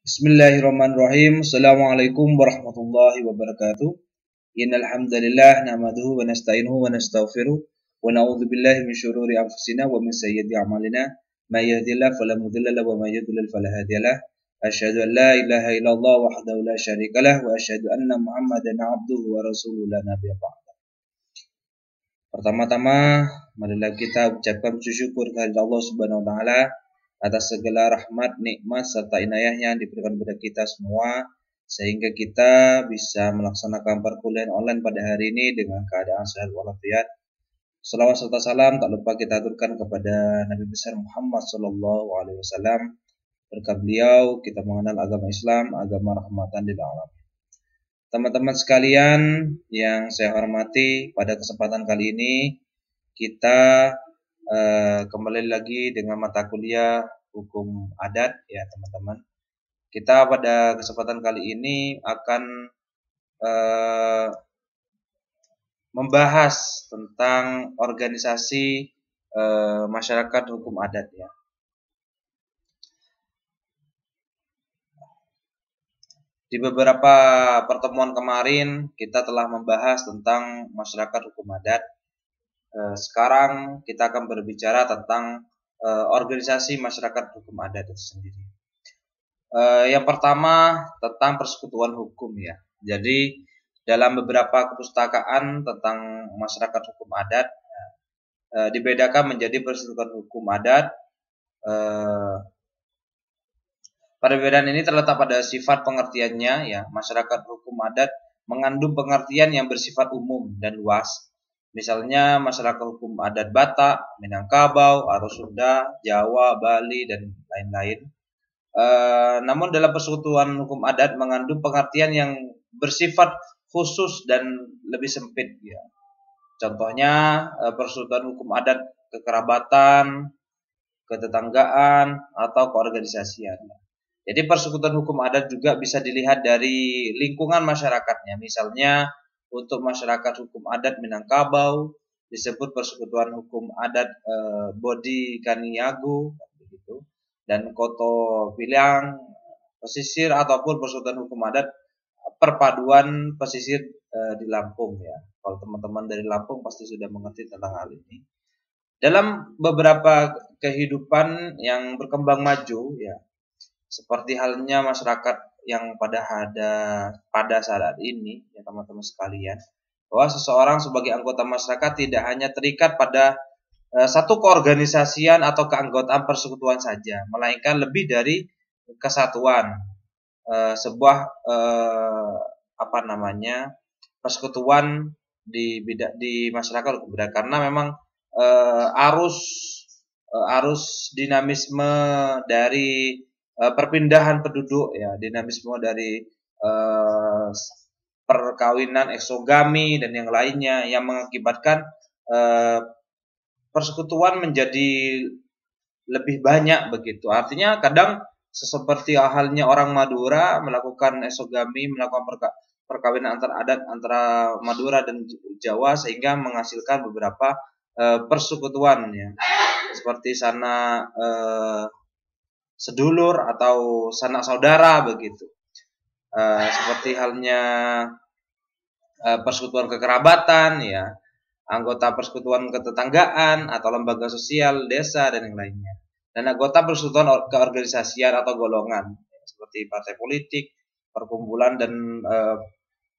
Bismillahirrahmanirrahim. Assalamualaikum warahmatullahi wabarakatuh. Innal hamdalillah nahmaduhu wa nasta'inuhu wa nastaghfiruh wa na'udzu billahi min syururi anfusina wa min sayyiati a'malina. May yahdihillahu fala mudilla lahu wa may yudlil fala hadiyalah. Asyhadu an la ilaha illallah wahdahu la syarikalah wa asyhadu anna Muhammadan 'abduhu wa rasuluhu la nabiyya ba'da. Pertama-tama, marilah kita ucapkan syukur kepada Allah Subhanahu wa taala atas segala rahmat, nikmat serta inayahnya yang diberikan kepada kita semua sehingga kita bisa melaksanakan perkuliahan online pada hari ini dengan keadaan sehat walafiat. Selawat serta salam tak lupa kita aturkan kepada Nabi besar Muhammad sallallahu alaihi wasallam. Berkat beliau kita mengenal agama Islam, agama rahmatan lil alamin. Teman-teman sekalian yang saya hormati, pada kesempatan kali ini kita kembali lagi dengan mata kuliah hukum adat ya teman-teman. Kita pada kesempatan kali ini akan membahas tentang organisasi masyarakat hukum adat ya. Di beberapa pertemuan kemarin kita telah membahas tentang masyarakat hukum adat. Sekarang kita akan berbicara tentang organisasi masyarakat hukum adat itu sendiri. Yang pertama tentang persekutuan hukum ya. Jadi dalam beberapa kepustakaan tentang masyarakat hukum adat dibedakan menjadi persekutuan hukum adat. Perbedaan ini terletak pada sifat pengertiannya ya. Masyarakat hukum adat mengandung pengertian yang bersifat umum dan luas. Misalnya masyarakat hukum adat Batak, Minangkabau, Arus Sunda, Jawa, Bali dan lain-lain. Namun dalam persekutuan hukum adat mengandung pengertian yang bersifat khusus dan lebih sempit ya. Contohnya persekutuan hukum adat kekerabatan, ketetanggaan atau keorganisasian. Jadi persekutuan hukum adat juga bisa dilihat dari lingkungan masyarakatnya. Misalnya untuk masyarakat hukum adat Minangkabau disebut persekutuan hukum adat Bodi Kaniagu begitu, dan Koto Pilang pesisir ataupun persekutuan hukum adat perpaduan pesisir di Lampung ya. Kalau teman-teman dari Lampung pasti sudah mengerti tentang hal ini. Dalam beberapa kehidupan yang berkembang maju ya, seperti halnya masyarakat yang pada saat ini ya teman-teman sekalian, bahwa seseorang sebagai anggota masyarakat tidak hanya terikat pada satu keorganisasian atau keanggotaan persekutuan saja, melainkan lebih dari kesatuan sebuah persekutuan di masyarakat hukum adat, karena memang arus dinamisme dari perpindahan penduduk ya, dinamisme dari perkawinan eksogami dan yang lainnya yang mengakibatkan persekutuan menjadi lebih banyak begitu. Artinya kadang seperti halnya orang Madura melakukan eksogami, melakukan perkawinan antar adat antara Madura dan Jawa sehingga menghasilkan beberapa persekutuan ya. Seperti sana sedulur atau sanak saudara begitu. Seperti halnya persekutuan kekerabatan ya, anggota persekutuan ketetanggaan atau lembaga sosial desa dan yang lainnya. Dan anggota persekutuan keorganisasian atau golongan ya, seperti partai politik, perkumpulan dan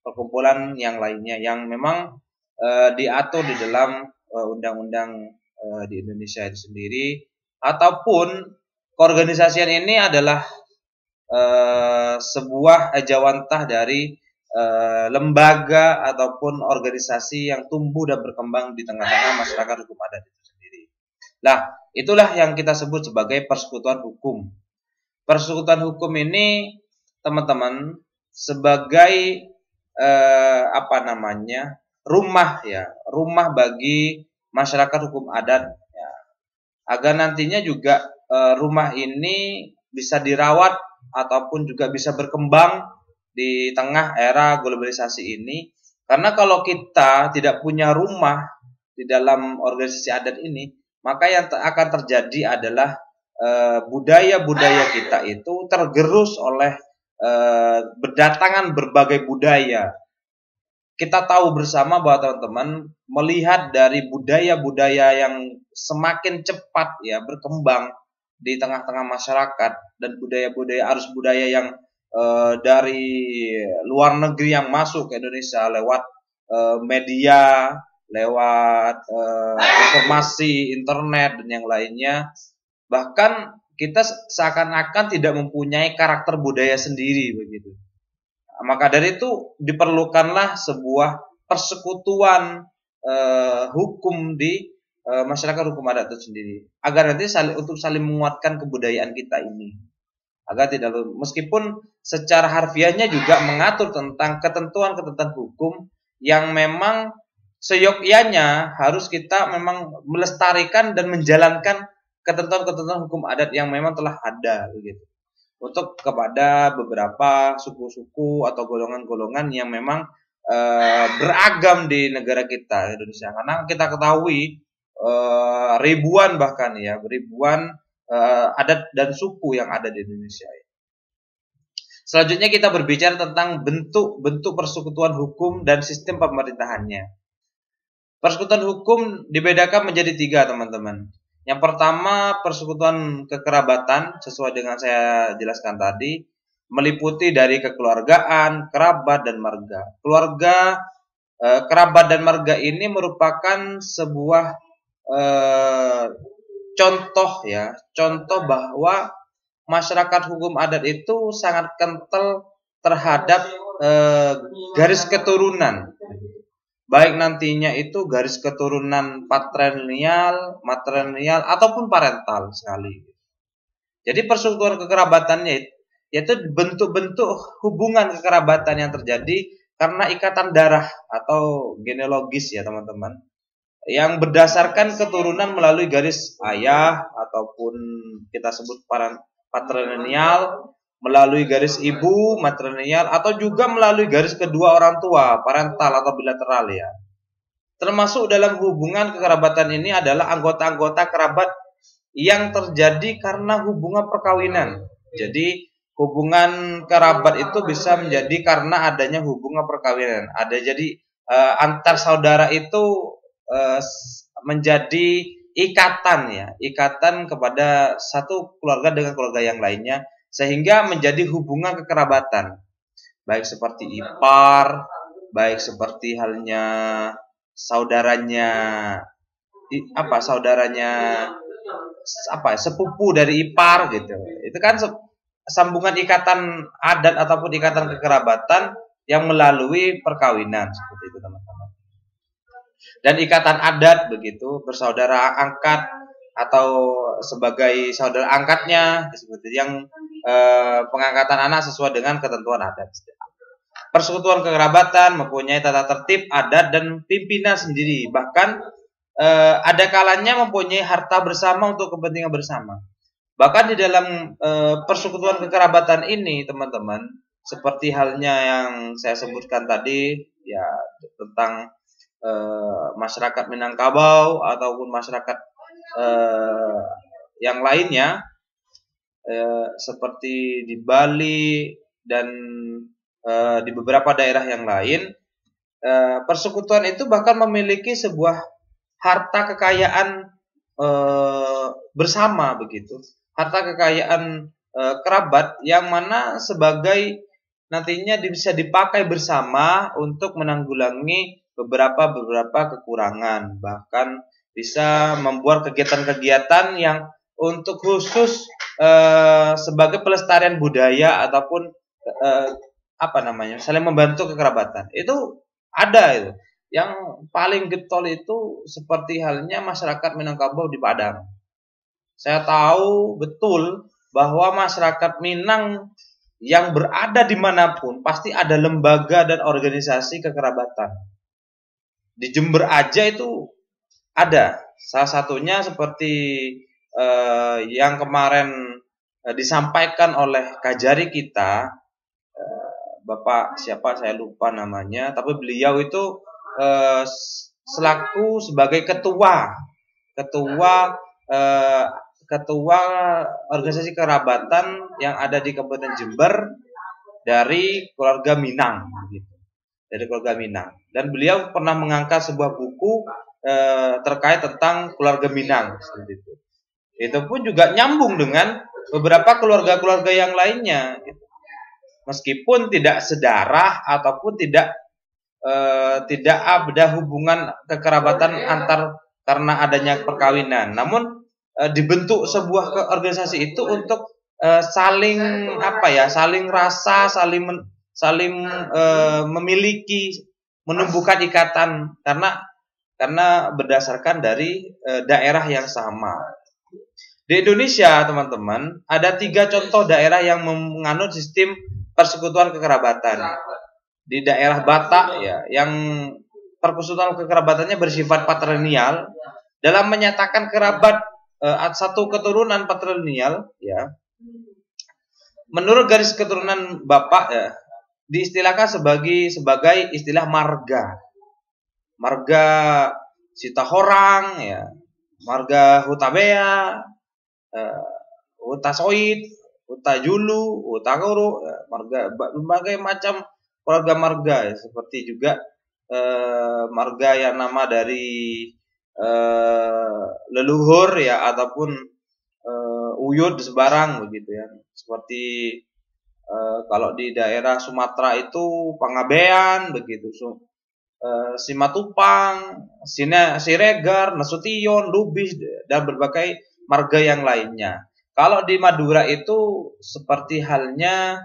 perkumpulan yang lainnya yang memang diatur di dalam undang-undang di Indonesia itu sendiri, ataupun keorganisasian ini adalah sebuah ejawantah dari lembaga ataupun organisasi yang tumbuh dan berkembang di tengah-tengah masyarakat hukum adat itu sendiri. Nah, itulah yang kita sebut sebagai persekutuan hukum. Persekutuan hukum ini, teman-teman, sebagai rumah ya, rumah bagi masyarakat hukum adat ya, agar nantinya juga rumah ini bisa dirawat ataupun juga bisa berkembang di tengah era globalisasi ini. Karena kalau kita tidak punya rumah di dalam organisasi adat ini, maka yang akan terjadi adalah budaya-budaya kita itu tergerus oleh berdatangan berbagai budaya. Kita tahu bersama bahwa teman-teman melihat dari budaya-budaya yang semakin cepat ya berkembang di tengah-tengah masyarakat, dan budaya-budaya arus budaya yang dari luar negeri yang masuk ke Indonesia lewat media, lewat informasi internet dan yang lainnya. Bahkan kita seakan-akan tidak mempunyai karakter budaya sendiri begitu. Maka dari itu diperlukanlah sebuah persekutuan hukum di masyarakat hukum adat itu sendiri, agar nanti untuk saling menguatkan kebudayaan kita ini, agar tidak, meskipun secara harfiahnya juga mengatur tentang ketentuan-ketentuan hukum yang memang seyogyanya harus kita memang melestarikan dan menjalankan ketentuan-ketentuan hukum adat yang memang telah ada begitu, untuk kepada beberapa suku-suku atau golongan-golongan yang memang beragam di negara kita Indonesia. Karena kita ketahui ribuan adat dan suku yang ada di Indonesia. Selanjutnya kita berbicara tentang bentuk-bentuk persekutuan hukum dan sistem pemerintahannya. Persekutuan hukum dibedakan menjadi 3, teman-teman. Yang pertama, persekutuan kekerabatan, sesuai dengan saya jelaskan tadi, meliputi dari kekeluargaan, kerabat, dan marga. Keluarga, kerabat, dan marga ini merupakan sebuah contoh bahwa masyarakat hukum adat itu sangat kental terhadap garis keturunan. Baik nantinya itu garis keturunan patrilineal, matrilineal, ataupun parental sekali. Jadi persekutuan kekerabatannya yaitu bentuk-bentuk hubungan kekerabatan yang terjadi karena ikatan darah atau genealogis ya teman-teman, yang berdasarkan keturunan melalui garis ayah ataupun kita sebut patrilineal, melalui garis ibu matrilineal, atau juga melalui garis kedua orang tua parental atau bilateral ya. Termasuk dalam hubungan kekerabatan ini adalah anggota-anggota kerabat yang terjadi karena hubungan perkawinan. Jadi hubungan kerabat itu bisa menjadi karena adanya hubungan perkawinan. Antar saudara itu menjadi ikatan kepada satu keluarga dengan keluarga yang lainnya, sehingga menjadi hubungan kekerabatan, baik seperti ipar, baik seperti halnya sepupu dari ipar gitu. Itu kan sambungan ikatan adat ataupun ikatan kekerabatan yang melalui perkawinan seperti itu teman-teman. Dan ikatan adat begitu, bersaudara angkat atau sebagai saudara angkatnya, seperti yang pengangkatan anak sesuai dengan ketentuan adat. Persekutuan kekerabatan mempunyai tata tertib adat dan pimpinan sendiri, bahkan ada kalanya mempunyai harta bersama untuk kepentingan bersama. Bahkan di dalam persekutuan kekerabatan ini teman-teman, seperti halnya yang saya sebutkan tadi ya, tentang masyarakat Minangkabau ataupun masyarakat yang lainnya, seperti di Bali dan di beberapa daerah yang lain, persekutuan itu bahkan memiliki sebuah harta kekayaan bersama begitu, harta kekayaan kerabat yang mana sebagai nantinya bisa dipakai bersama untuk menanggulangi beberapa kekurangan, bahkan bisa membuat kegiatan-kegiatan yang untuk khusus sebagai pelestarian budaya ataupun saling membantu kekerabatan. Itu ada itu. Yang paling getol itu seperti halnya masyarakat Minangkabau di Padang. Saya tahu betul bahwa masyarakat Minang yang berada dimanapun pasti ada lembaga dan organisasi kekerabatan. Di Jember aja itu ada. Salah satunya seperti yang kemarin disampaikan oleh Kajari kita, Bapak siapa saya lupa namanya, tapi beliau itu selaku sebagai ketua ketua organisasi kerabatan yang ada di Kabupaten Jember dari keluarga Minang, begitu. Dari keluarga Minang. Dan beliau pernah mengangkat sebuah buku terkait tentang keluarga Minang, seperti itu. Itu pun juga nyambung dengan beberapa keluarga-keluarga yang lainnya, gitu. Meskipun tidak sedarah ataupun tidak ada hubungan kekerabatan antar karena adanya perkawinan, namun dibentuk sebuah organisasi itu untuk saling saling rasa, saling memiliki, menumbuhkan ikatan karena berdasarkan dari daerah yang sama. Di Indonesia, teman-teman, ada 3 contoh daerah yang menganut sistem persekutuan kekerabatan. Di daerah Batak ya, yang persekutuan kekerabatannya bersifat patrilineal, dalam menyatakan kerabat satu keturunan patrilineal ya. Menurut garis keturunan bapak ya, diistilahkan sebagai istilah marga. Marga Sitahorang ya, marga Hutabea, Hutasoid, Hutajulu, Hutagoro, marga berbagai macam keluarga marga ya, seperti juga marga yang nama dari leluhur ya, ataupun uyut sebarang begitu ya. Seperti kalau di daerah Sumatera itu Pangabean begitu. Simatupang, Siregar, Nasution, Lubis, dan berbagai marga yang lainnya. Kalau di Madura itu seperti halnya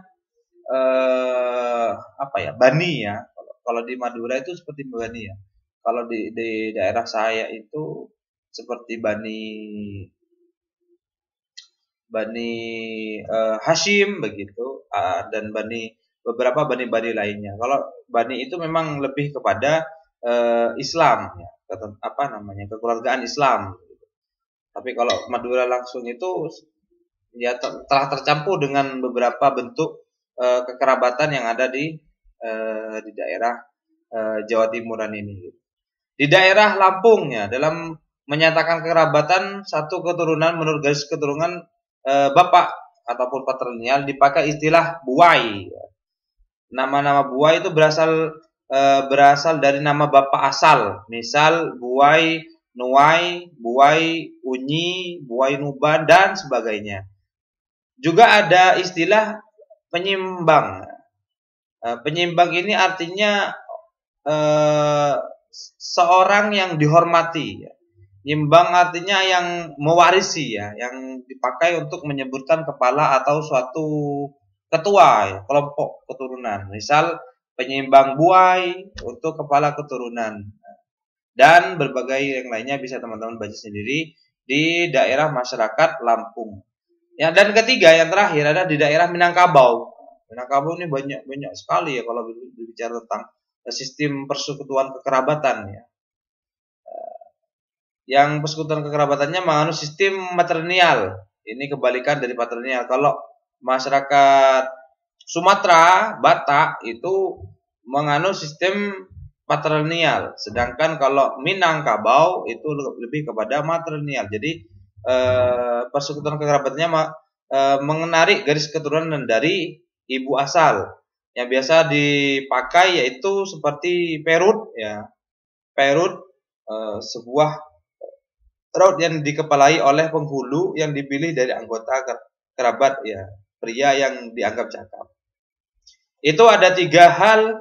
Bani ya. Kalau di Madura itu seperti Bani ya. Kalau di daerah saya itu seperti Bani Hashim begitu, dan beberapa bani lainnya. Kalau bani itu memang lebih kepada Islam ya, kekeluargaan Islam. Tapi kalau Madura langsung itu ya telah tercampur dengan beberapa bentuk kekerabatan yang ada di daerah Jawa Timuran ini. Di daerah Lampung ya, dalam menyatakan kerabatan satu keturunan menurut garis keturunan bapak ataupun patrilineal dipakai istilah buai. Nama-nama buai itu berasal dari nama bapak asal. Misal buai Nuai, buai Unyi, buai Nuban, dan sebagainya. Juga ada istilah penyimbang. Penyimbang ini artinya seorang yang dihormati. Nyimbang artinya yang mewarisi ya, yang dipakai untuk menyebutkan kepala atau suatu ketua ya, kelompok keturunan. Misal penyimbang buai untuk kepala keturunan. Dan berbagai yang lainnya bisa teman-teman baca sendiri di daerah masyarakat Lampung. Ya, dan ketiga yang terakhir ada di daerah Minangkabau. Minangkabau ini banyak sekali ya kalau berbicara tentang sistem persekutuan kekerabatan ya. Yang persekutuan kekerabatannya menganut sistem matrilineal. Ini kebalikan dari patrilineal. Kalau masyarakat Sumatera, Batak itu menganut sistem patrilineal, sedangkan kalau Minangkabau itu lebih kepada matrilineal. Jadi persekutuan kekerabatannya mengenarik garis keturunan dari ibu asal. Yang biasa dipakai yaitu seperti perut ya. Perut sebuah raut yang dikepalai oleh penghulu yang dipilih dari anggota kerabat ya, pria yang dianggap cakap. Itu ada 3 hal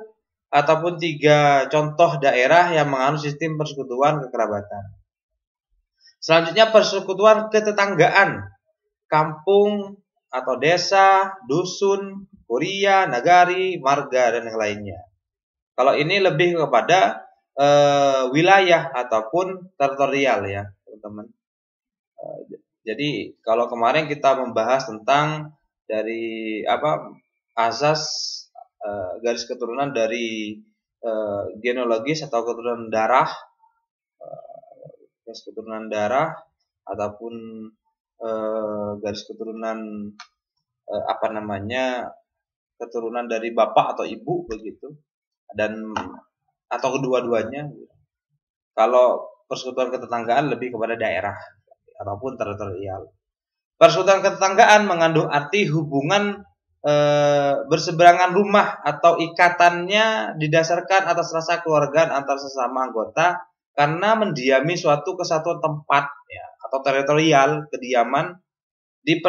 ataupun 3 contoh daerah yang menganut sistem persekutuan kekerabatan. Selanjutnya persekutuan ketetanggaan, kampung atau desa, dusun, kuria, nagari, marga, dan yang lainnya. Kalau ini lebih kepada wilayah ataupun teritorial ya, teman-teman. Jadi kalau kemarin kita membahas tentang dari asas garis keturunan dari genealogis atau keturunan darah, garis keturunan darah ataupun garis keturunan keturunan dari bapak atau ibu begitu, dan atau kedua-duanya. Kalau persekutuan ketetanggaan lebih kepada daerah ataupun teritorial. Persekutuan ketetanggaan mengandung arti hubungan berseberangan rumah atau ikatannya didasarkan atas rasa keluargaan antar sesama anggota karena mendiami suatu kesatuan tempat ya, atau teritorial kediaman di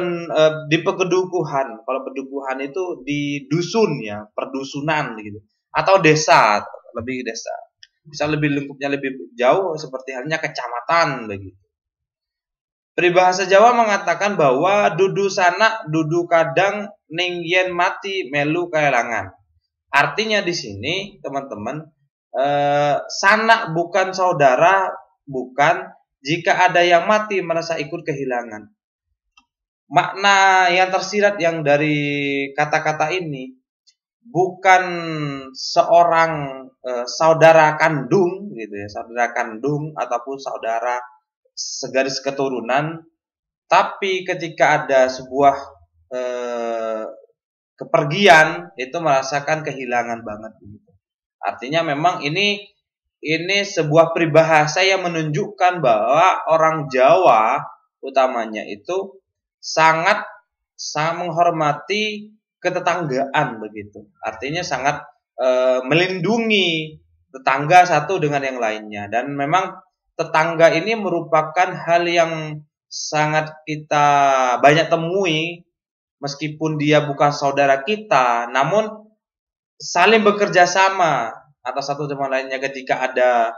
pekedukuhan. Kalau pedukuhan itu di dusun ya, perdusunan gitu. Atau desa, lebih desa. Bisa lebih lingkupnya lebih jauh seperti halnya kecamatan begitu. Peribahasa Jawa mengatakan bahwa dudu sanak, dudu kadang, ning yen mati melu kaelangan. Artinya di sini teman-teman, sanak bukan saudara, bukan jika ada yang mati merasa ikut kehilangan. Makna yang tersirat yang dari kata-kata ini bukan seorang saudara kandung gitu ya, saudara kandung ataupun saudara segaris keturunan, tapi ketika ada sebuah kepergian itu merasakan kehilangan banget gitu. Artinya memang ini sebuah peribahasa yang menunjukkan bahwa orang Jawa utamanya itu sangat menghormati ketetanggaan begitu. Artinya sangat melindungi tetangga satu dengan yang lainnya, dan memang tetangga ini merupakan hal yang sangat kita banyak temui meskipun dia bukan saudara kita, namun saling bekerja sama atas satu sama lainnya ketika ada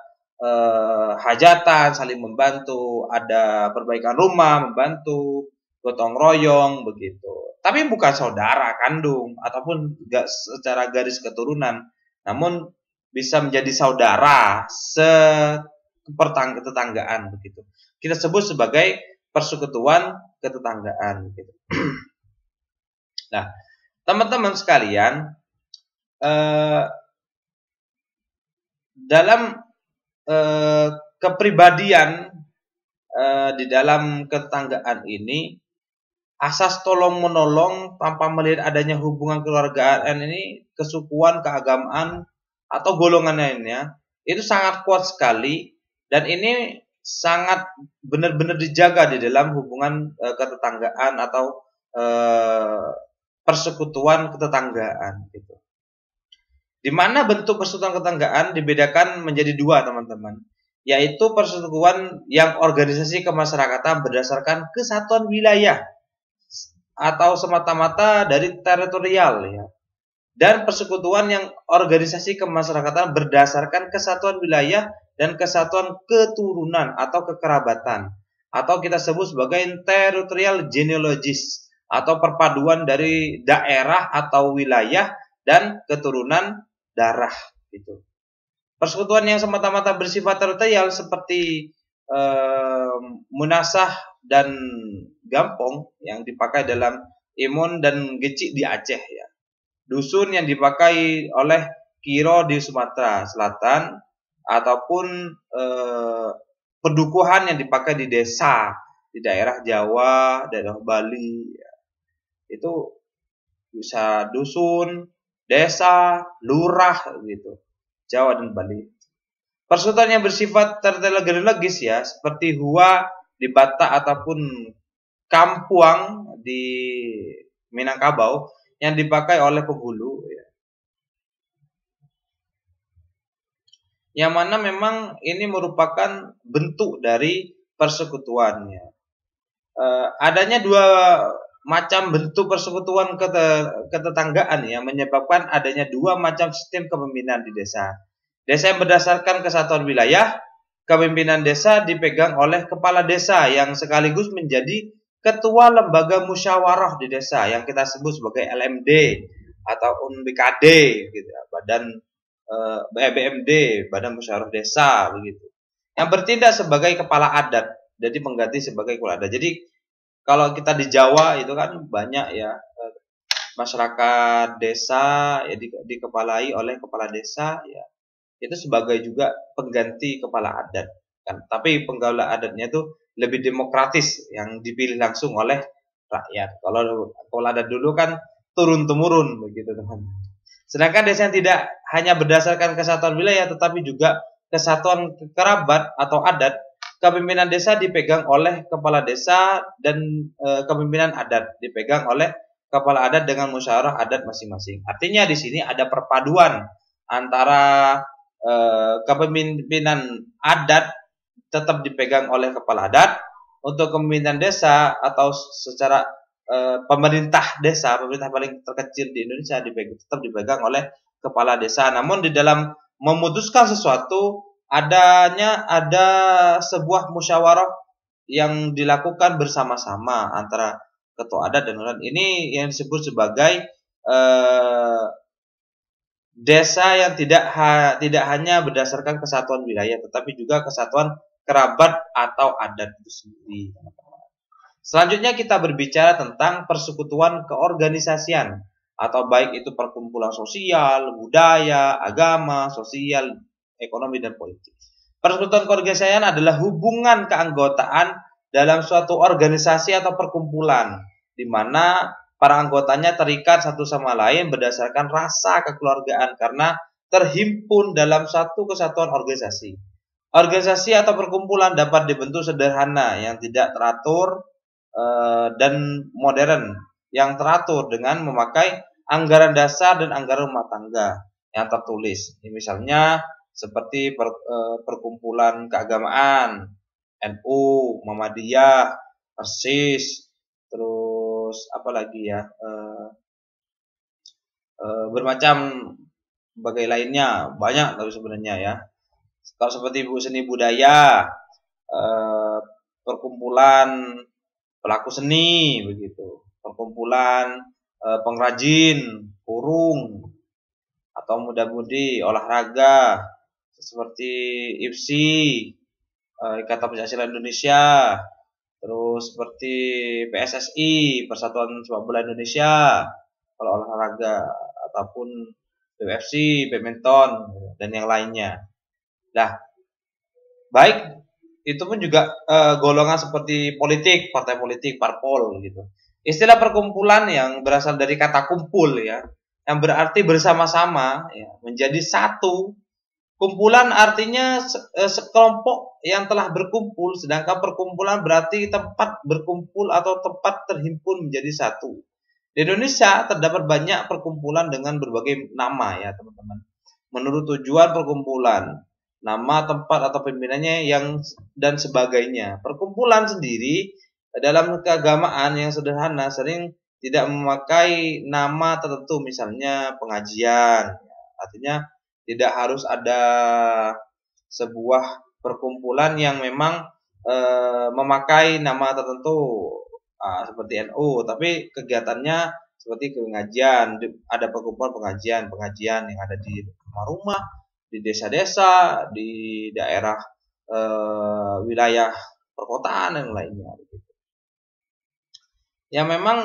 hajatan, saling membantu, ada perbaikan rumah, membantu, gotong royong begitu. Tapi bukan saudara kandung ataupun enggak secara garis keturunan, namun bisa menjadi saudara ketetanggaan begitu. Kita sebut sebagai persekutuan ketetanggaan gitu. Nah, teman-teman sekalian, dalam kepribadian di dalam ketetanggaan ini, asas tolong menolong tanpa melihat adanya hubungan keluargaan ini, kesukuan, keagamaan atau golongan lainnya, itu sangat kuat sekali, dan ini sangat benar-benar dijaga di dalam hubungan ketetanggaan atau persekutuan ketetanggaan gitu. Di mana bentuk persekutuan ketetanggaan dibedakan menjadi dua, teman-teman, yaitu persekutuan yang organisasi kemasyarakatan berdasarkan kesatuan wilayah atau semata-mata dari teritorial ya, dan persekutuan yang organisasi kemasyarakatan berdasarkan kesatuan wilayah dan kesatuan keturunan atau kekerabatan, atau kita sebut sebagai territorial genealogis atau perpaduan dari daerah atau wilayah dan keturunan darah gitu. Persekutuan yang semata-mata bersifat teritorial seperti munasah dan gampong yang dipakai dalam Imun dan Gecik di Aceh ya. Dusun yang dipakai oleh Kiro di Sumatera Selatan, ataupun pedukuhan yang dipakai di desa di daerah Jawa, daerah Bali ya. Itu bisa dusun, desa, lurah gitu, Jawa dan Bali. Persekutuan yang bersifat teritorial ya, seperti Hua di Batak ataupun Kampuang di Minangkabau yang dipakai oleh penghulu ya. Yang mana memang ini merupakan bentuk dari persekutuannya. Adanya dua macam bentuk persekutuan ketetanggaan ya, menyebabkan adanya dua macam sistem kepemimpinan di desa. Desa yang berdasarkan kesatuan wilayah, kepemimpinan desa dipegang oleh kepala desa yang sekaligus menjadi ketua lembaga musyawarah di desa yang kita sebut sebagai LMD atau BKD gitu, Badan BMD, Badan Musyawarah Desa begitu. Yang bertindak sebagai kepala adat, jadi pengganti sebagai kepala adat. Jadi kalau kita di Jawa itu kan banyak ya masyarakat desa ya dikepalai oleh kepala desa ya. Itu sebagai juga pengganti kepala adat kan. Tapi kepala adatnya itu lebih demokratis yang dipilih langsung oleh rakyat. Kalau kepala adat dulu kan turun temurun begitu teman. Sedangkan desa yang tidak hanya berdasarkan kesatuan wilayah tetapi juga kesatuan kerabat atau adat, kepemimpinan desa dipegang oleh kepala desa dan kepemimpinan adat dipegang oleh kepala adat dengan musyawarah adat masing-masing. Artinya di sini ada perpaduan antara kepemimpinan adat tetap dipegang oleh kepala adat, untuk kepemimpinan desa atau secara pemerintah desa, pemerintah paling terkecil di Indonesia tetap dipegang oleh kepala desa. Namun di dalam memutuskan sesuatu ada sebuah musyawarah yang dilakukan bersama-sama antara ketua adat dan adat. Ini yang disebut sebagai desa yang tidak hanya berdasarkan kesatuan wilayah, tetapi juga kesatuan kerabat atau adat itu sendiri. Selanjutnya kita berbicara tentang persekutuan keorganisasian, atau baik itu perkumpulan sosial, budaya, agama, sosial, ekonomi, dan politik. Persekutuan keorganisasian adalah hubungan keanggotaan dalam suatu organisasi atau perkumpulan, di mana para anggotanya terikat satu sama lain berdasarkan rasa kekeluargaan karena terhimpun dalam satu kesatuan organisasi. Organisasi atau perkumpulan dapat dibentuk sederhana yang tidak teratur dan modern yang teratur dengan memakai anggaran dasar dan anggaran rumah tangga yang tertulis. Misalnya seperti perkumpulan keagamaan, NU, Muhammadiyah, Persis, terus apa lagi ya, bermacam bagai lainnya, banyak tapi sebenarnya ya. Kalau seperti seni budaya, perkumpulan pelaku seni begitu, perkumpulan pengrajin, burung, atau muda-mudi olahraga seperti IPSI, Ikatan Pencaksilat Indonesia, terus seperti PSSI, Persatuan Sepak Bola Indonesia kalau olahraga, ataupun UFC, badminton, dan yang lainnya. Nah, baik itu pun juga golongan seperti politik, partai politik, parpol gitu. Istilah perkumpulan yang berasal dari kata kumpul ya, yang berarti bersama-sama ya, menjadi satu. Kumpulan artinya sekelompok yang telah berkumpul, sedangkan perkumpulan berarti tempat berkumpul atau tempat terhimpun menjadi satu. Di Indonesia terdapat banyak perkumpulan dengan berbagai nama ya teman-teman. Menurut tujuan perkumpulan, nama, tempat atau pimpinannya dan sebagainya. Perkumpulan sendiri dalam keagamaan yang sederhana sering tidak memakai nama tertentu, misalnya pengajian. Artinya tidak harus ada sebuah perkumpulan yang memang memakai nama tertentu seperti NU, tapi kegiatannya seperti pengajian, ada perkumpulan pengajian yang ada di rumah-rumah, di desa-desa, di daerah wilayah perkotaan dan lainnya. Yang memang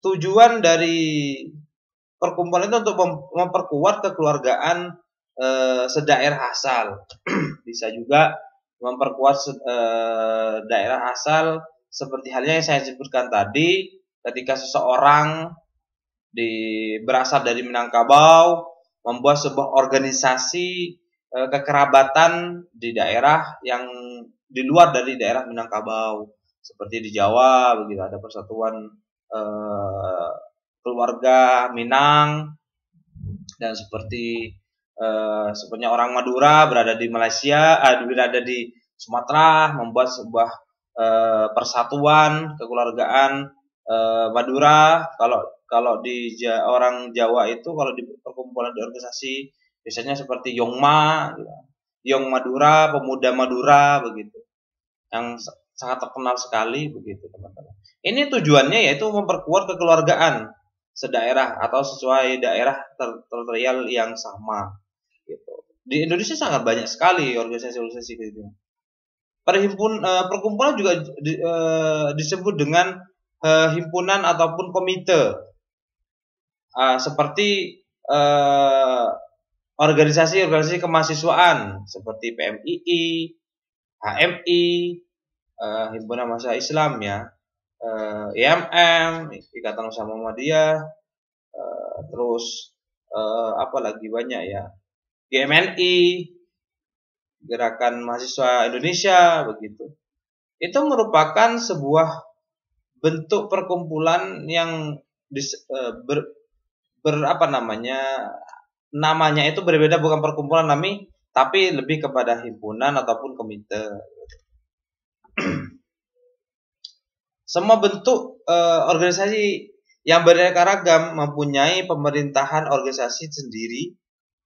tujuan dari perkumpulan itu untuk memperkuat kekeluargaan sedaerah asal. Bisa juga memperkuat daerah asal seperti halnya yang saya sebutkan tadi, ketika seseorang berasal dari Minangkabau membuat sebuah organisasi kekerabatan di daerah yang di luar dari daerah Minangkabau, seperti di Jawa begitu ada persatuan keluarga Minang, dan seperti sebenarnya orang Madura berada di Malaysia, berada di Sumatera membuat sebuah persatuan kekeluargaan Madura. Kalau di orang Jawa itu kalau di perkumpulan di organisasi biasanya seperti Yongma, Yong Madura, Pemuda Madura begitu, yang sangat terkenal sekali begitu teman-teman. Ini tujuannya yaitu memperkuat kekeluargaan sedaerah atau sesuai daerah teritorial yang sama gitu. Di Indonesia sangat banyak sekali organisasi-organisasi gitu. Perkumpulan juga disebut dengan himpunan ataupun komite, seperti organisasi kemahasiswaan seperti PMII, HMI, Himpunan Mahasiswa Islam ya, IMM, Ikatan Usaha Muhammadiyah, terus apa lagi banyak ya, GMNI, Gerakan Mahasiswa Indonesia begitu. Itu merupakan sebuah bentuk perkumpulan yang namanya itu berbeda, bukan perkumpulan tapi lebih kepada himpunan ataupun komite. Semua bentuk organisasi yang beraneka ragam mempunyai pemerintahan organisasi sendiri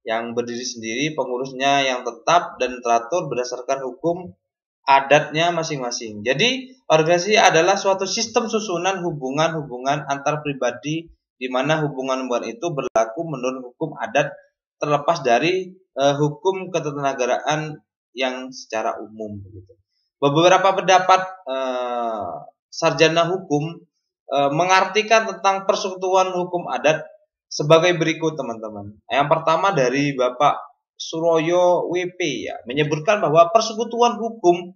yang berdiri sendiri, pengurusnya yang tetap dan teratur berdasarkan hukum adatnya masing-masing. Jadi, organisasi adalah suatu sistem susunan hubungan-hubungan antar pribadi di mana hubungan-hubungan itu berlaku menurut hukum adat terlepas dari hukum ketatanegaraan yang secara umum begitu. Beberapa pendapat sarjana hukum mengartikan tentang persekutuan hukum adat sebagai berikut, teman-teman. Yang pertama dari Bapak Suroyo WP ya, menyebutkan bahwa persekutuan hukum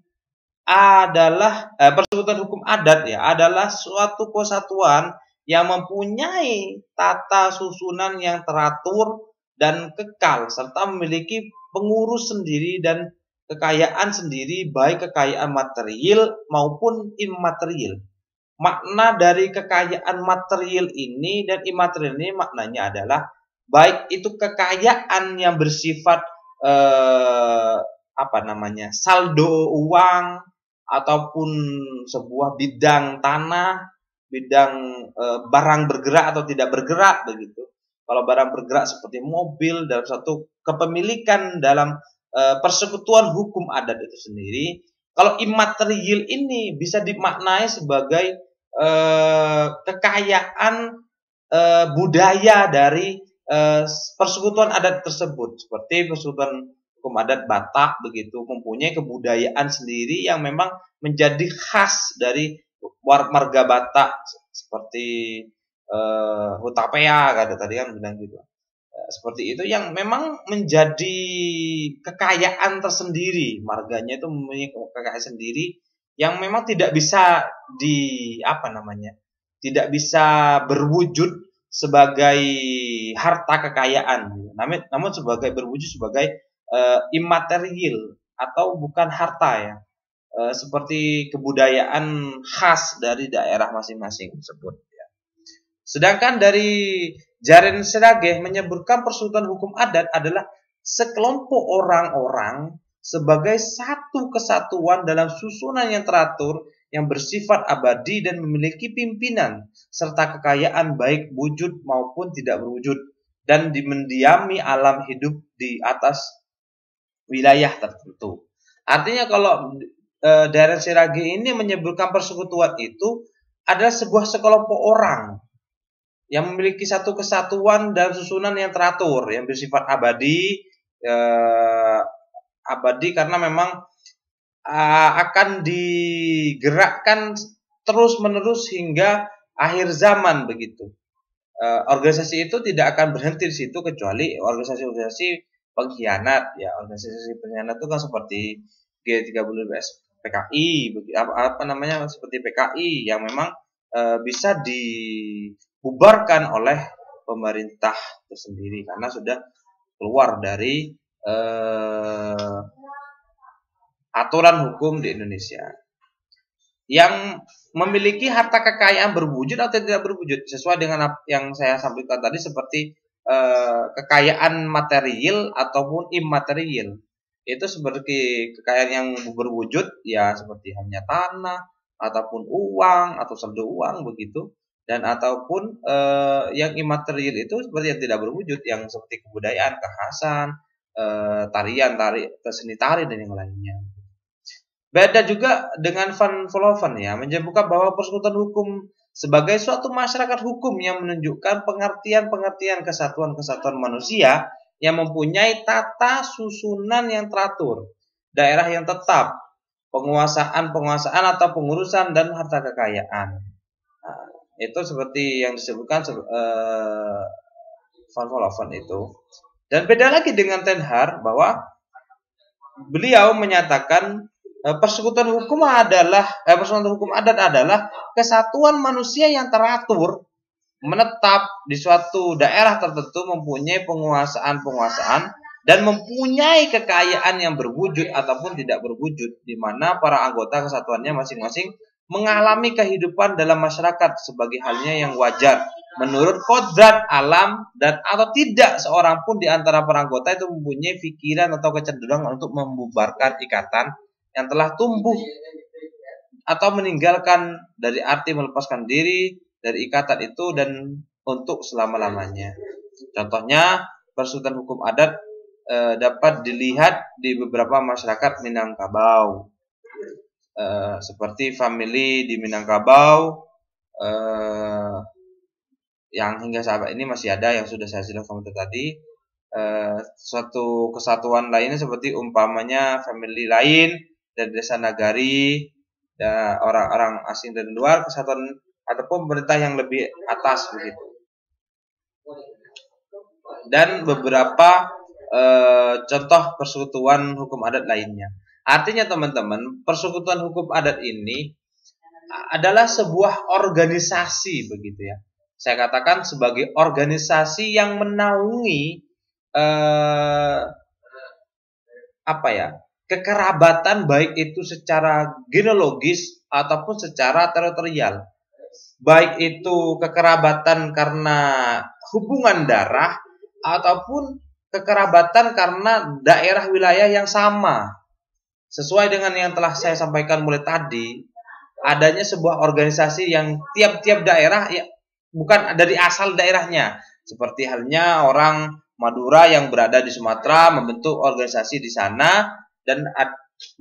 adat ya adalah suatu kesatuan yang mempunyai tata susunan yang teratur dan kekal serta memiliki pengurus sendiri dan kekayaan sendiri, baik kekayaan material maupun imaterial. Makna dari kekayaan material ini dan imaterial ini maknanya adalah baik itu kekayaan yang bersifat saldo uang ataupun sebuah bidang tanah, bidang barang bergerak atau tidak bergerak begitu. Kalau barang bergerak seperti mobil dalam satu kepemilikan dalam persekutuan hukum adat itu sendiri. Kalau imaterial ini bisa dimaknai sebagai kekayaan budaya dari persekutuan adat tersebut, seperti persekutuan hukum adat Batak begitu, mempunyai kebudayaan sendiri yang memang menjadi khas dari marga Batak, seperti Hutapea tadi kan bilang gitu. Seperti itu yang memang menjadi kekayaan tersendiri, marganya itu mempunyai kekayaan sendiri yang memang tidak bisa tidak bisa berwujud sebagai harta kekayaan, namun berwujud sebagai imaterial atau bukan harta ya, seperti kebudayaan khas dari daerah masing-masing tersebut ya. Sedangkan dari Jaren Serageh menyebutkan persekutuan hukum adat adalah sekelompok orang-orang sebagai satu kesatuan dalam susunan yang teratur, yang bersifat abadi dan memiliki pimpinan serta kekayaan baik wujud maupun tidak berwujud dan mendiami alam hidup di atas wilayah tertentu. Artinya kalau Jaren Serageh ini menyebutkan persekutuan itu adalah sebuah sekelompok orang yang memiliki satu kesatuan dan susunan yang teratur, yang bersifat abadi karena memang akan digerakkan terus-menerus hingga akhir zaman begitu. Organisasi itu tidak akan berhenti di situ kecuali organisasi-organisasi pengkhianat ya. Organisasi pengkhianat itu kan seperti G30S PKI seperti PKI yang memang bisa dibubarkan oleh pemerintah tersendiri karena sudah keluar dari aturan hukum di Indonesia. Yang memiliki harta kekayaan berwujud atau tidak berwujud sesuai dengan yang saya sampaikan tadi, seperti kekayaan material ataupun imaterial. Itu seperti kekayaan yang berwujud ya seperti hanya tanah ataupun uang atau saldo uang begitu, dan ataupun yang imaterial itu seperti yang tidak berwujud, yang seperti kebudayaan, kekhasan, seni tari dan yang lainnya. Beda juga dengan Van Vollenhoven ya, menyebutkan bahwa persekutuan hukum sebagai suatu masyarakat hukum yang menunjukkan pengertian-pengertian kesatuan-kesatuan manusia yang mempunyai tata susunan yang teratur, daerah yang tetap, penguasaan atau pengurusan dan harta kekayaan. Nah, itu seperti yang disebutkan Van Vollenhoven itu. Dan beda lagi dengan Ten Haar bahwa beliau menyatakan persekutuan hukum adat adalah kesatuan manusia yang teratur, menetap di suatu daerah tertentu, mempunyai penguasaan dan mempunyai kekayaan yang berwujud ataupun tidak berwujud, di mana para anggota kesatuannya masing-masing mengalami kehidupan dalam masyarakat sebagai halnya yang wajar menurut kodrat alam, dan atau tidak seorang pun di antara para anggota itu mempunyai pikiran atau kecenderungan untuk membubarkan ikatan yang telah tumbuh atau meninggalkan dari arti melepaskan diri dari ikatan itu dan untuk selama-lamanya. Contohnya, persutan hukum adat dapat dilihat di beberapa masyarakat Minangkabau, seperti famili di Minangkabau yang hingga saat ini masih ada, yang sudah saya jelaskan tadi. Suatu kesatuan lainnya seperti umpamanya famili lain dari desa Nagari, orang-orang asing dari luar, kesatuan ataupun pemerintah yang lebih atas begitu. Dan beberapa contoh persekutuan hukum adat lainnya. Artinya teman-teman, persekutuan hukum adat ini adalah sebuah organisasi begitu ya. Saya katakan sebagai organisasi yang menaungi kekerabatan, baik itu secara genealogis ataupun secara teritorial. Baik itu kekerabatan karena hubungan darah ataupun kekerabatan karena daerah wilayah yang sama. Sesuai dengan yang telah saya sampaikan mulai tadi, adanya sebuah organisasi yang tiap-tiap daerah ya, bukan dari asal daerahnya. Seperti halnya orang Madura yang berada di Sumatera membentuk organisasi di sana dan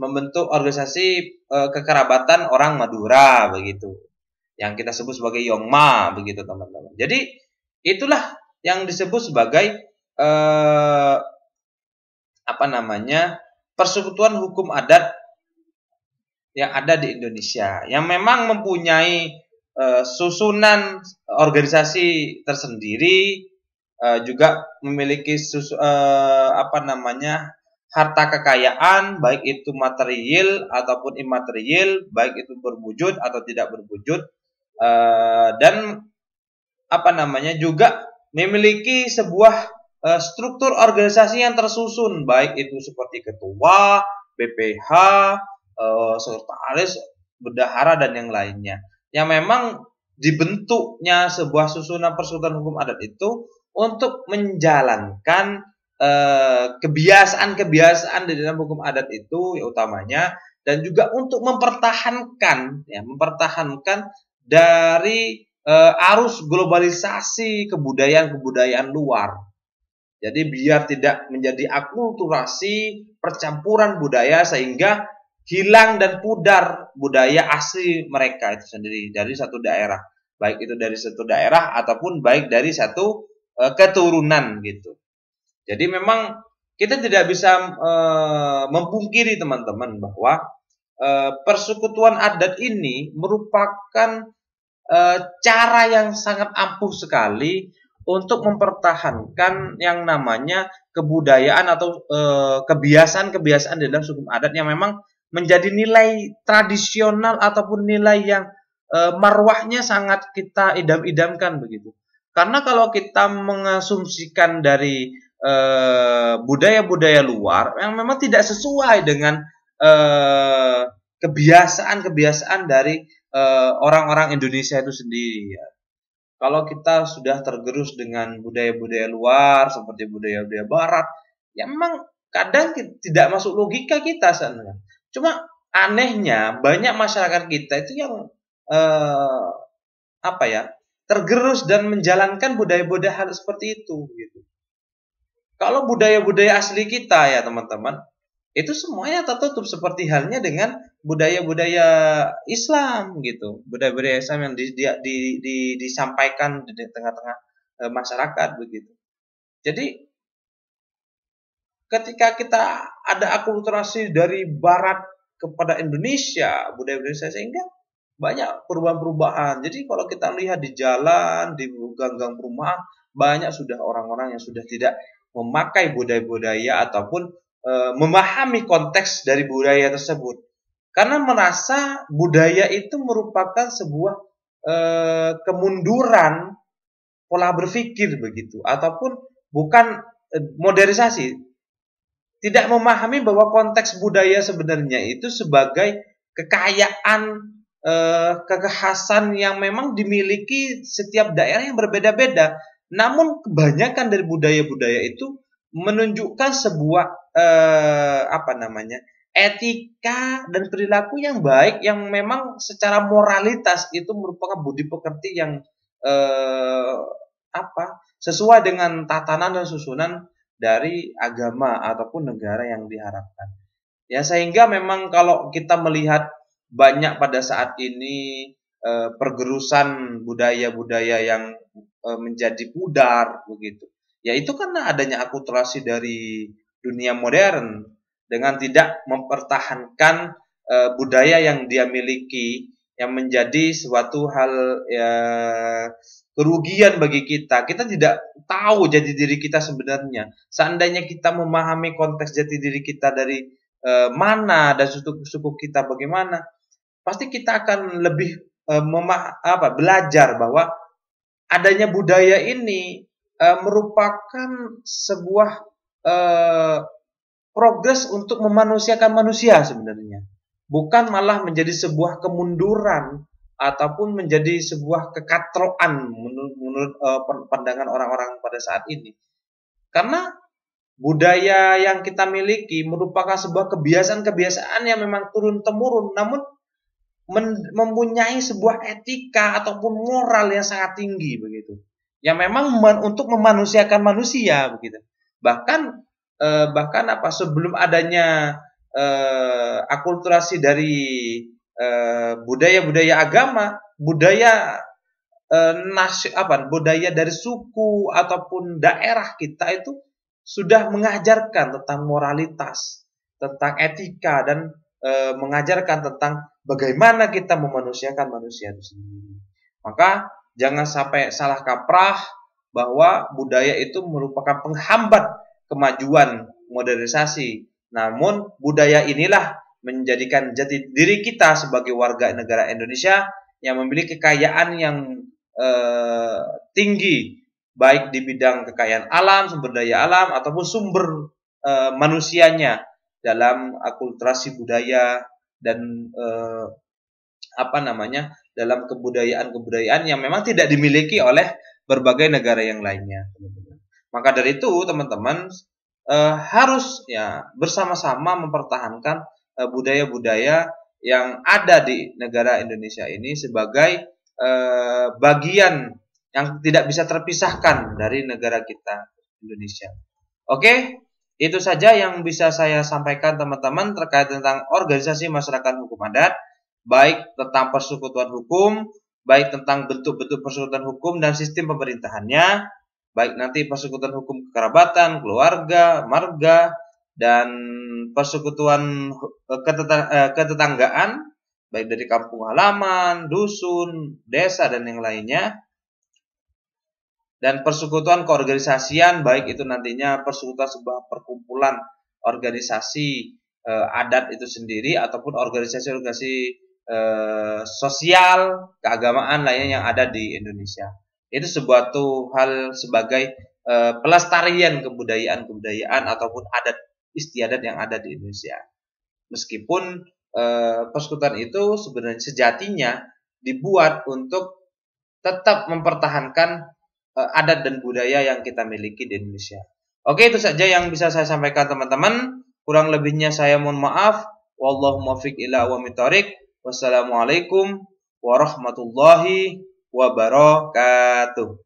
membentuk organisasi kekerabatan orang Madura begitu. Yang kita sebut sebagai Yongma begitu teman-teman. Jadi itulah yang disebut sebagai persekutuan hukum adat yang ada di Indonesia, yang memang mempunyai susunan organisasi tersendiri, juga memiliki harta kekayaan, baik itu material ataupun imaterial, baik itu berwujud atau tidak berwujud, dan juga memiliki sebuah struktur organisasi yang tersusun, baik itu seperti ketua, BPH, sekretaris, bendahara dan yang lainnya. Yang memang dibentuknya sebuah susunan persekutuan hukum adat itu untuk menjalankan kebiasaan-kebiasaan di dalam hukum adat itu ya utamanya, dan juga untuk mempertahankan dari arus globalisasi kebudayaan luar. Jadi biar tidak menjadi akulturasi percampuran budaya sehingga hilang dan pudar budaya asli mereka itu sendiri dari satu daerah, baik itu dari satu daerah ataupun baik dari satu keturunan gitu. Jadi memang kita tidak bisa memungkiri teman-teman bahwa persekutuan adat ini merupakan cara yang sangat ampuh sekali untuk mempertahankan yang namanya kebudayaan atau kebiasaan-kebiasaan di dalam hukum adat yang memang menjadi nilai tradisional ataupun nilai yang marwahnya sangat kita idam-idamkan begitu. Karena kalau kita mengasumsikan dari budaya-budaya luar yang memang tidak sesuai dengan kebiasaan-kebiasaan dari orang-orang Indonesia itu sendiri ya. Kalau kita sudah tergerus dengan budaya-budaya luar seperti budaya-budaya barat, ya memang kadang tidak masuk logika kita sana. Cuma anehnya banyak masyarakat kita itu yang tergerus dan menjalankan budaya-budaya hal seperti itu gitu. Kalau budaya-budaya asli kita ya teman-teman, itu semuanya tertutup seperti halnya dengan budaya-budaya Islam gitu, budaya-budaya Islam yang disampaikan di tengah-tengah masyarakat begitu. Jadi ketika kita ada akulturasi dari Barat kepada Indonesia, budaya Indonesia, sehingga banyak perubahan-perubahan. Jadi kalau kita lihat di jalan, di gang-gang perumahan, banyak sudah orang-orang yang sudah tidak memakai budaya-budaya ataupun memahami konteks dari budaya tersebut, karena merasa budaya itu merupakan sebuah kemunduran pola berpikir begitu, ataupun bukan modernisasi, tidak memahami bahwa konteks budaya sebenarnya itu sebagai kekayaan, kekhasan yang memang dimiliki setiap daerah yang berbeda-beda. Namun kebanyakan dari budaya-budaya itu menunjukkan sebuah etika dan perilaku yang baik, yang memang secara moralitas itu merupakan budi pekerti yang sesuai dengan tatanan dan susunan dari agama ataupun negara yang diharapkan. Ya, sehingga memang kalau kita melihat banyak pada saat ini pergerusan budaya-budaya yang menjadi pudar begitu. Ya, itu karena adanya akulturasi dari dunia modern dengan tidak mempertahankan budaya yang dia miliki, yang menjadi suatu hal kerugian bagi kita. Kita tidak tahu jati diri kita sebenarnya. Seandainya kita memahami konteks jati diri kita dari mana dan suku kita bagaimana, pasti kita akan lebih belajar bahwa adanya budaya ini merupakan sebuah progres untuk memanusiakan manusia sebenarnya, bukan malah menjadi sebuah kemunduran ataupun menjadi sebuah kekatroan menurut pandangan orang-orang pada saat ini. Karena budaya yang kita miliki merupakan sebuah kebiasaan-kebiasaan yang memang turun-temurun, namun mempunyai sebuah etika ataupun moral yang sangat tinggi begitu, yang memang untuk memanusiakan manusia begitu. Bahkan sebelum adanya akulturasi dari budaya-budaya agama, budaya dari suku ataupun daerah kita itu sudah mengajarkan tentang moralitas, tentang etika, dan mengajarkan tentang bagaimana kita memanusiakan manusia itu sendiri. Maka jangan sampai salah kaprah bahwa budaya itu merupakan penghambat kemajuan modernisasi. Namun budaya inilah menjadikan jati diri kita sebagai warga negara Indonesia yang memiliki kekayaan yang tinggi, baik di bidang kekayaan alam, sumber daya alam, ataupun sumber manusianya dalam akulturasi budaya dan dalam kebudayaan yang memang tidak dimiliki oleh berbagai negara yang lainnya. Maka dari itu teman-teman harus bersama-sama mempertahankan budaya-budaya yang ada di negara Indonesia ini sebagai bagian yang tidak bisa terpisahkan dari negara kita Indonesia. Oke, itu saja yang bisa saya sampaikan teman-teman terkait tentang organisasi masyarakat hukum adat, baik tentang persekutuan hukum, baik tentang bentuk-bentuk persekutuan hukum dan sistem pemerintahannya, baik nanti persekutuan hukum kekerabatan, keluarga, marga, dan persekutuan ketetanggaan, baik dari kampung halaman, dusun, desa, dan yang lainnya. Dan persekutuan keorganisasian, baik itu nantinya persekutuan sebuah perkumpulan organisasi adat itu sendiri, ataupun organisasi-organisasi sosial, keagamaan lainnya yang ada di Indonesia. Itu sebuah hal sebagai pelestarian kebudayaan ataupun adat istiadat yang ada di Indonesia. Meskipun persekutuan itu sebenarnya sejatinya dibuat untuk tetap mempertahankan adat dan budaya yang kita miliki di Indonesia. Oke, itu saja yang bisa saya sampaikan teman-teman. Kurang lebihnya saya mohon maaf. Wallahu muwaffiq ila aqwamit thoriq. Wassalamualaikum warahmatullahi wabarakatuh.